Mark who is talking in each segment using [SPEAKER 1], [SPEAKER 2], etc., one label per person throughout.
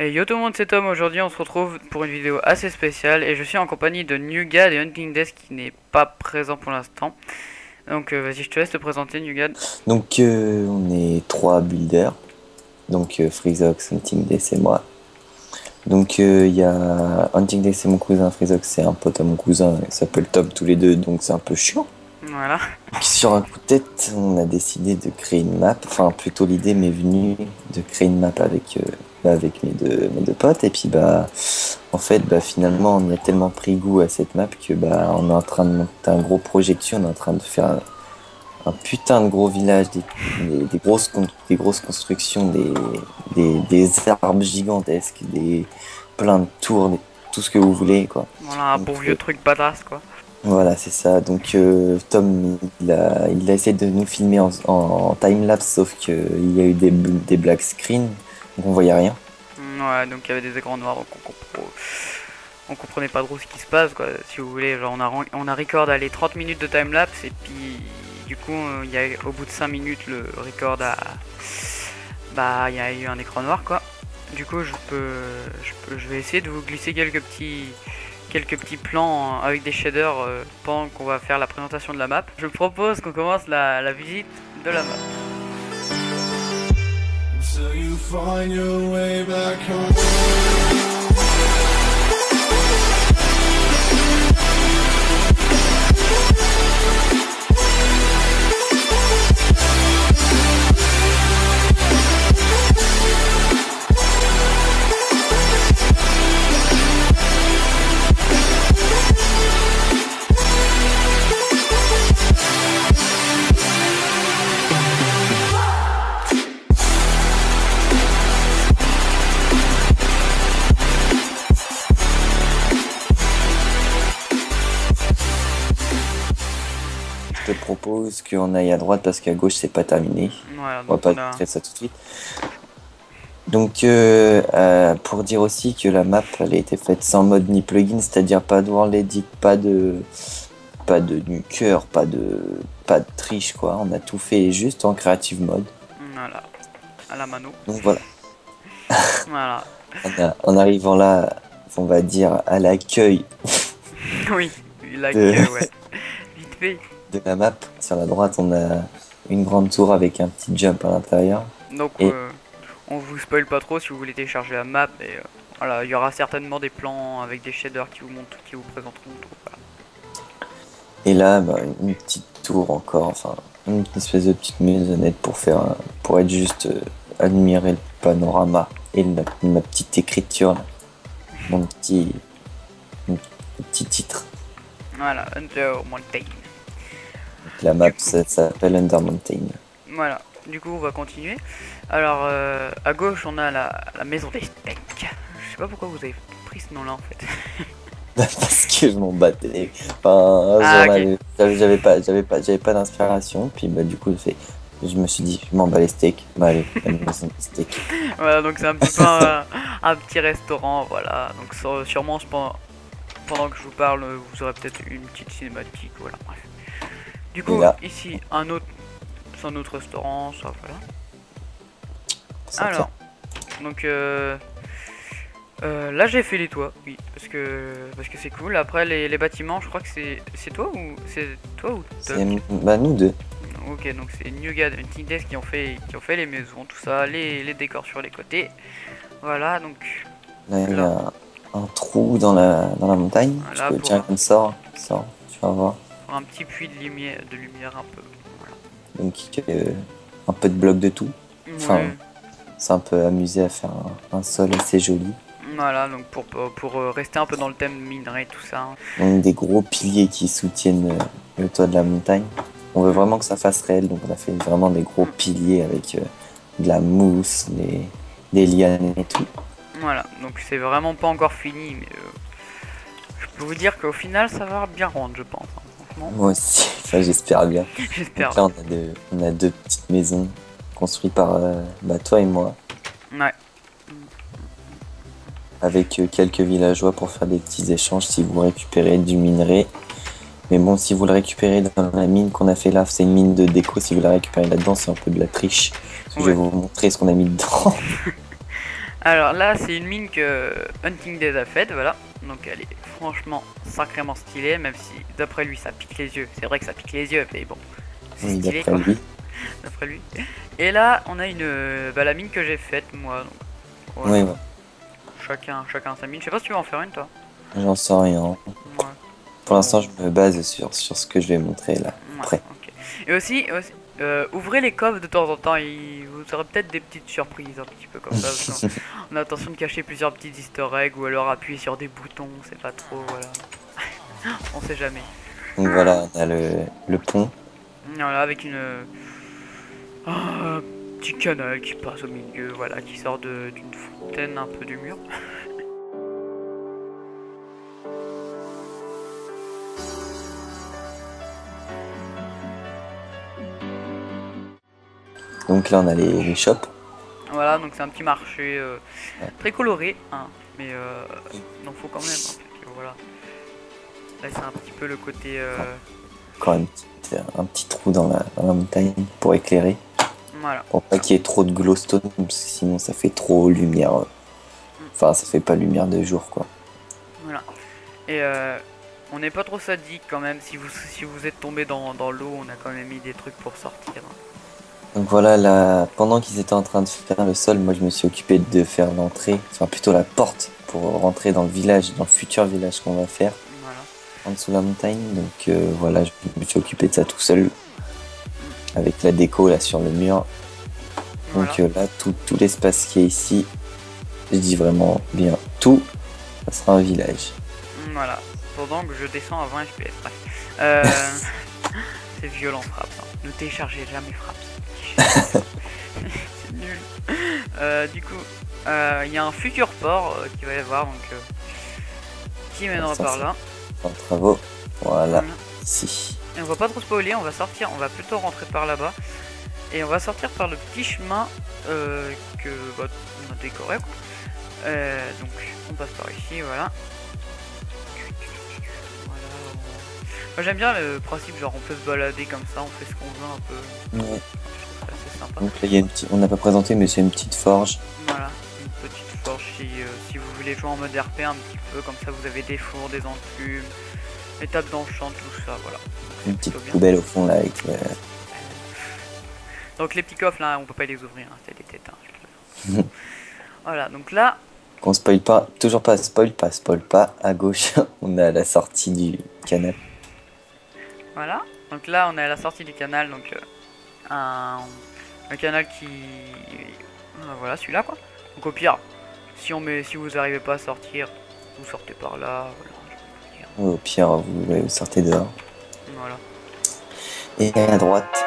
[SPEAKER 1] Et yo tout le monde, c'est Tom. Aujourd'hui on se retrouve pour une vidéo assez spéciale et je suis en compagnie de Nugad et Hunting Desk qui n'est pas présent pour l'instant. Donc vas-y, je te laisse te présenter, Nugad.
[SPEAKER 2] Donc on est trois builders, donc Freezox, Hunting Desk et moi. Donc il y a Hunting Desk c'est mon cousin, Freezox c'est un pote à mon cousin, ils s'appellent Tom tous les deux, donc c'est un peu chiant.
[SPEAKER 1] Voilà.
[SPEAKER 2] Donc, sur un coup de tête, on a décidé de créer une map, enfin plutôt l'idée m'est venue de créer une map avec mes deux potes, et puis en fait finalement on y a tellement pris goût à cette map que on est en train de monter un gros projet dessus, on est en train de faire un putain de gros village, des grosses constructions, des arbres gigantesques, plein de tours, tout ce que vous voulez, quoi.
[SPEAKER 1] Voilà, un
[SPEAKER 2] Donc,
[SPEAKER 1] bon vieux truc badass, quoi.
[SPEAKER 2] voilà, c'est ça. Donc Tom, il a essayé de nous filmer en time-lapse, sauf qu'il y a eu des black screens, donc on voyait rien.
[SPEAKER 1] Ouais, donc il y avait des écrans noirs, donc on comprenait pas trop ce qui se passe, quoi. Si vous voulez, genre on a record allez 30 minutes de timelapse et puis du coup il y a au bout de 5 minutes le record il y a eu un écran noir, quoi. Du coup je vais essayer de vous glisser quelques petits plans avec des shaders pendant qu'on va faire la présentation de la map. Je propose qu'on commence la visite de la map.
[SPEAKER 3] So you find your way back home.
[SPEAKER 2] Je te propose qu'on aille à droite parce qu'à gauche c'est pas terminé.
[SPEAKER 1] Voilà,
[SPEAKER 2] On va
[SPEAKER 1] donc
[SPEAKER 2] pas faire ça tout de suite. Donc pour dire aussi que la map elle a été faite sans mode ni plugin, c'est-à-dire pas de world edit, pas de nuker, pas de triche, quoi. On a tout fait juste en creative mode.
[SPEAKER 1] voilà, à la mano.
[SPEAKER 2] Donc voilà.
[SPEAKER 1] Voilà.
[SPEAKER 2] En arrivant là, on va dire à l'accueil
[SPEAKER 1] Oui, ouais. Vite fait.
[SPEAKER 2] de la map. Sur la droite, on a une grande tour avec un petit jump à l'intérieur.
[SPEAKER 1] Donc
[SPEAKER 2] Et-
[SPEAKER 1] on vous spoil pas trop si vous voulez télécharger la map et voilà, il y aura certainement des plans avec des shaders qui vous présenteront tout. Voilà.
[SPEAKER 2] Et là, une petite tour encore, enfin une espèce de petite maisonnette pour être juste admirer le panorama et ma petite écriture, là. mon petit titre.
[SPEAKER 1] Voilà, Under Mountain.
[SPEAKER 2] Donc, la map ça s'appelle Under Mountain.
[SPEAKER 1] Voilà, du coup on va continuer. Alors à gauche on a la maison des steaks. Je sais pas pourquoi vous avez pris ce nom là en fait.
[SPEAKER 2] Parce que je m'en battais. Enfin,
[SPEAKER 1] Ah,
[SPEAKER 2] j'avais pas d'inspiration. Puis du coup, je me suis dit, je m'en bats les steaks. Allez, la maison des steaks.
[SPEAKER 1] Voilà, donc c'est un petit peu un petit restaurant, voilà. Donc sûrement pendant que je vous parle, vous aurez peut-être une petite cinématique, voilà. Bref. Du coup,
[SPEAKER 2] là,
[SPEAKER 1] ici c'est un autre restaurant, ça voilà.
[SPEAKER 2] ça
[SPEAKER 1] Alors, donc là j'ai fait les toits, oui, parce que c'est cool. Après les bâtiments, je crois que c'est toi ou Tom?
[SPEAKER 2] c'est nous deux.
[SPEAKER 1] Ok, donc c'est Nugad et Hunting Desk qui ont fait les maisons, tout ça, les décors sur les côtés. Voilà, donc
[SPEAKER 2] Là, il y a un trou dans la montagne.
[SPEAKER 1] Voilà,
[SPEAKER 2] Tiens, on sort, tu vas voir.
[SPEAKER 1] pour un petit puits de lumière un peu. Voilà.
[SPEAKER 2] Donc, un peu de blocs de tout. Enfin,
[SPEAKER 1] Ouais.
[SPEAKER 2] c'est un peu amusé à faire un sol assez joli.
[SPEAKER 1] Voilà, donc pour rester un peu dans le thème minerai, tout ça. Hein.
[SPEAKER 2] Donc, des gros piliers qui soutiennent le toit de la montagne. On veut vraiment que ça fasse réel, donc on a fait vraiment des gros piliers avec de la mousse, des lianes et tout.
[SPEAKER 1] Voilà, donc c'est vraiment pas encore fini, mais je peux vous dire qu'au final ça va bien rendre, je pense. Hein, franchement,
[SPEAKER 2] Moi aussi, enfin, j'espère bien.
[SPEAKER 1] j'espère.
[SPEAKER 2] Donc là, on a deux petites maisons construites par toi et moi,
[SPEAKER 1] Ouais.
[SPEAKER 2] avec quelques villageois pour faire des petits échanges si vous récupérez du minerai. Mais bon, si vous le récupérez dans la mine qu'on a fait là, c'est une mine de déco, si vous la récupérez là-dedans, c'est un peu de la triche. Parce que je vais vous montrer ce qu'on a mis dedans.
[SPEAKER 1] Alors là, c'est une mine que Hunting Days a faite, voilà. Donc elle est franchement sacrément stylée, même si d'après lui ça pique les yeux. C'est vrai que ça pique les yeux, mais bon, c'est
[SPEAKER 2] Oui,
[SPEAKER 1] stylé
[SPEAKER 2] d'après
[SPEAKER 1] quoi.
[SPEAKER 2] lui.
[SPEAKER 1] D'après lui. Et là, on a la mine que j'ai faite moi. Donc, voilà.
[SPEAKER 2] Oui, ouais.
[SPEAKER 1] Chacun sa mine. Je sais pas si tu veux en faire une toi.
[SPEAKER 2] J'en sens rien.
[SPEAKER 1] Ouais.
[SPEAKER 2] Pour l'instant, je me base sur ce que je vais montrer là.
[SPEAKER 1] Ouais,
[SPEAKER 2] Après.
[SPEAKER 1] ok. Et aussi, ouvrez les coffres de temps en temps, vous aurez peut-être des petites surprises un petit peu comme ça. Parce on a l'intention de cacher plusieurs petits easter eggs ou alors appuyer sur des boutons, c'est pas trop, voilà. On sait jamais.
[SPEAKER 2] Donc voilà, on a le pont.
[SPEAKER 1] Voilà, avec un petit canal qui passe au milieu, voilà, qui sort d'une fontaine un peu du mur.
[SPEAKER 2] Donc là, on a les shops.
[SPEAKER 1] Voilà, donc c'est un petit marché
[SPEAKER 2] Ouais.
[SPEAKER 1] très coloré, hein, mais il en faut quand même. Hein, parce que voilà. Là, c'est un petit peu le côté.
[SPEAKER 2] Encore un petit trou dans la montagne pour éclairer.
[SPEAKER 1] Voilà.
[SPEAKER 2] Pour pas qu'il y ait trop de glowstone, parce que sinon ça fait trop lumière. Enfin, ça fait pas lumière de jour, quoi.
[SPEAKER 1] Voilà. Et on n'est pas trop sadique quand même. Si vous êtes tombé dans l'eau, on a quand même mis des trucs pour sortir. Hein.
[SPEAKER 2] Donc voilà, là, pendant qu'ils étaient en train de faire le sol, moi je me suis occupé de faire l'entrée, enfin plutôt la porte, pour rentrer dans le village, dans le futur village qu'on va faire,
[SPEAKER 1] Voilà.
[SPEAKER 2] en dessous de la montagne. Donc voilà, je me suis occupé de ça tout seul, avec la déco là sur le mur. Donc
[SPEAKER 1] Voilà.
[SPEAKER 2] là, tout l'espace qui est ici, je dis vraiment bien tout, ça sera un village.
[SPEAKER 1] Voilà. Pendant que je descends à 20 FPS. Bref. C'est violent Fraps. Hein. Ne téléchargez jamais Fraps. C'est nul. Du coup, il y a un futur port qui va y avoir donc qui mènera
[SPEAKER 2] Ça,
[SPEAKER 1] par
[SPEAKER 2] c'est
[SPEAKER 1] là.
[SPEAKER 2] En travaux, voilà,
[SPEAKER 1] Voilà.
[SPEAKER 2] ici.
[SPEAKER 1] Et on va pas trop spoiler, on va sortir, on va plutôt rentrer par là-bas. Et on va sortir par le petit chemin que on a décoré. Quoi. Donc on passe par ici, voilà. Moi j'aime bien le principe, genre on peut se balader comme ça, on fait ce qu'on veut un peu.
[SPEAKER 2] Ouais.
[SPEAKER 1] Je trouve ça assez sympa.
[SPEAKER 2] Donc là, il y a on n'a pas présenté, mais c'est une petite forge.
[SPEAKER 1] Voilà, une petite forge si vous voulez jouer en mode RP un petit peu, comme ça vous avez des fours, des enclumes, des tables d'enchant, tout ça, voilà.
[SPEAKER 2] Une petite
[SPEAKER 1] plutôt bien.
[SPEAKER 2] poubelle au fond là avec
[SPEAKER 1] Donc les petits coffres là, on peut pas les ouvrir, hein, c'est des têtes. Hein. Voilà, donc là,
[SPEAKER 2] qu'on spoil pas, toujours pas, spoil pas. À gauche, on a la sortie du canal.
[SPEAKER 1] voilà. Donc là, on est à la sortie du canal, donc un canal qui, voilà, celui-là quoi. Donc au pire, si vous arrivez pas à sortir, vous sortez par là. Voilà.
[SPEAKER 2] Au pire, vous sortez dehors.
[SPEAKER 1] Voilà.
[SPEAKER 2] Et à droite,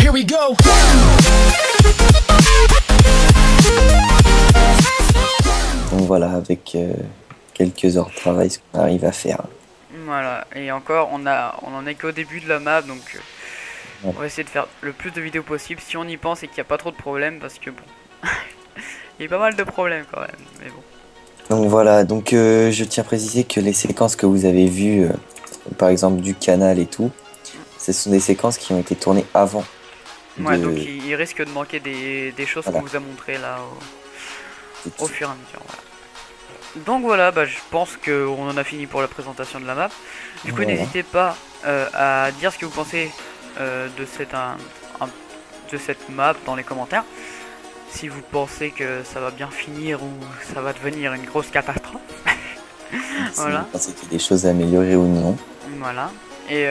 [SPEAKER 3] Here we go.
[SPEAKER 2] donc voilà, avec quelques heures de travail, ce qu'on arrive à faire.
[SPEAKER 1] Voilà, et encore, on en est qu'au début de la map, donc
[SPEAKER 2] Ouais.
[SPEAKER 1] on va essayer de faire le plus de vidéos possible si on y pense et qu'il n'y a pas trop de problèmes, parce que bon, il y a pas mal de problèmes quand même, mais bon.
[SPEAKER 2] Donc voilà, donc je tiens à préciser que les séquences que vous avez vues, par exemple du canal et tout, ce sont des séquences qui ont été tournées avant.
[SPEAKER 1] Ouais,
[SPEAKER 2] de-
[SPEAKER 1] donc il risque de manquer des choses
[SPEAKER 2] Voilà.
[SPEAKER 1] qu'on vous a montrées là au fur et à mesure. Voilà. Donc voilà, bah, je pense qu'on en a fini pour la présentation de la map. Du coup,
[SPEAKER 2] Voilà.
[SPEAKER 1] n'hésitez pas à dire ce que vous pensez de cette map dans les commentaires. Si vous pensez que ça va bien finir ou ça va devenir une grosse catastrophe. Voilà.
[SPEAKER 2] Si vous pensez qu'il y a des choses à améliorer ou non.
[SPEAKER 1] Voilà. Et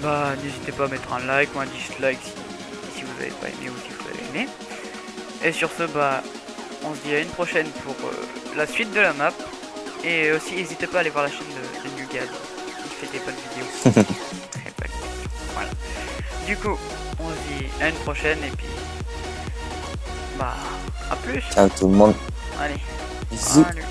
[SPEAKER 1] bah n'hésitez pas à mettre un like ou un dislike si vous n'avez pas aimé ou si vous avez aimé. Et sur ce, bah on se dit à une prochaine pour la suite de la map. Et aussi n'hésitez pas à aller voir la chaîne de Nugad. Il fait des bonnes vidéos. Très bonnes vidéos. Voilà. Du coup, on se dit à une prochaine et puis bah à plus.
[SPEAKER 2] Ciao tout le monde.
[SPEAKER 1] Allez.
[SPEAKER 2] Bisous.
[SPEAKER 1] Salut.